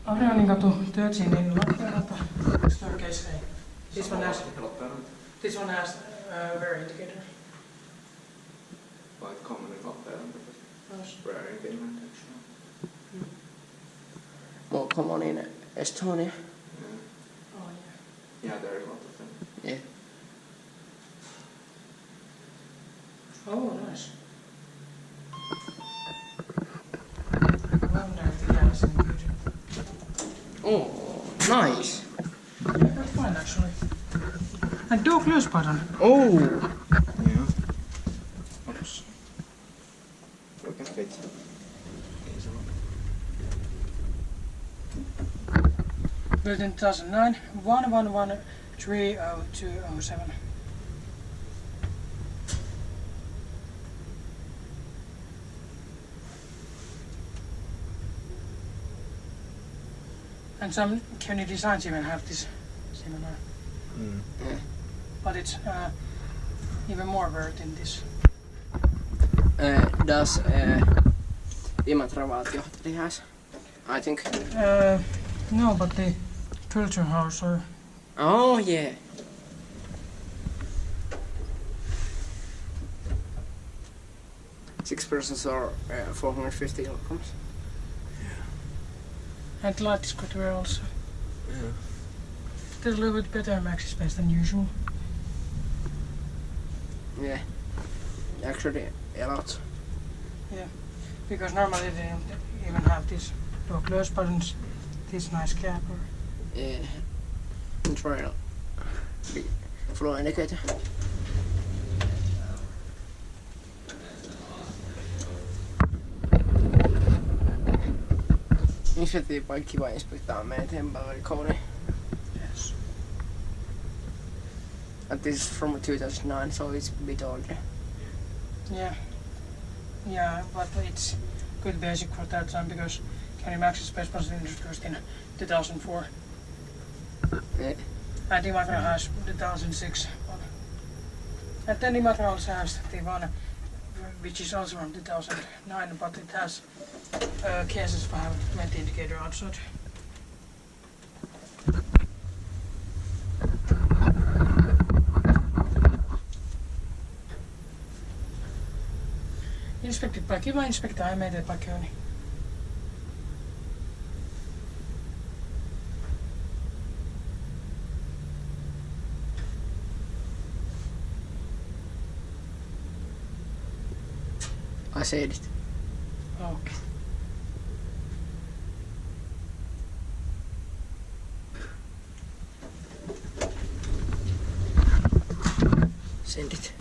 Orioninkatu 13 in Lappeenranta. Staircase A. This one has wear indicator. Quite common in Lappeenranta, but rare in Finland actually. More common in Estonia. Yeah. Oh yeah. Yeah, there are a lot of them. Yeah. Oh, nice. I wonder if the gas in the future. Oh, nice. Yeah, quite fine actually. And door close button. Oh. Yeah. Oops. You can fit easily. Built in 2009, 1113007. And some Kone designs even have this similar, Yeah. but it's even more worth in this. Does Imatra valtiohotelli has? I think. No, but the culture house or Oh yeah. Six persons or 450 kilograms. and light is good wear also. Yeah. There's a little bit better Maxispace than usual. Yeah. Actually, a lot. Yeah, because normally they don't even have these door close buttons, this nice cap or Yeah. Control. Big flow indicator. Inspecta by Kiwa Inspecta maintained by Kone. yes. And this is from 2009, so it's a bit older. Yeah. Yeah, but it's good basic for that time because Kone Maxispace was introduced in 2004. Yeah. And Imatra has 2006 one. And then Imatra also has the one which is also from 2009, but it has cases for having vent indicator outside. Inspected by Kiwa, Inspecta I made it by Kone. I said it. Okay. Send it.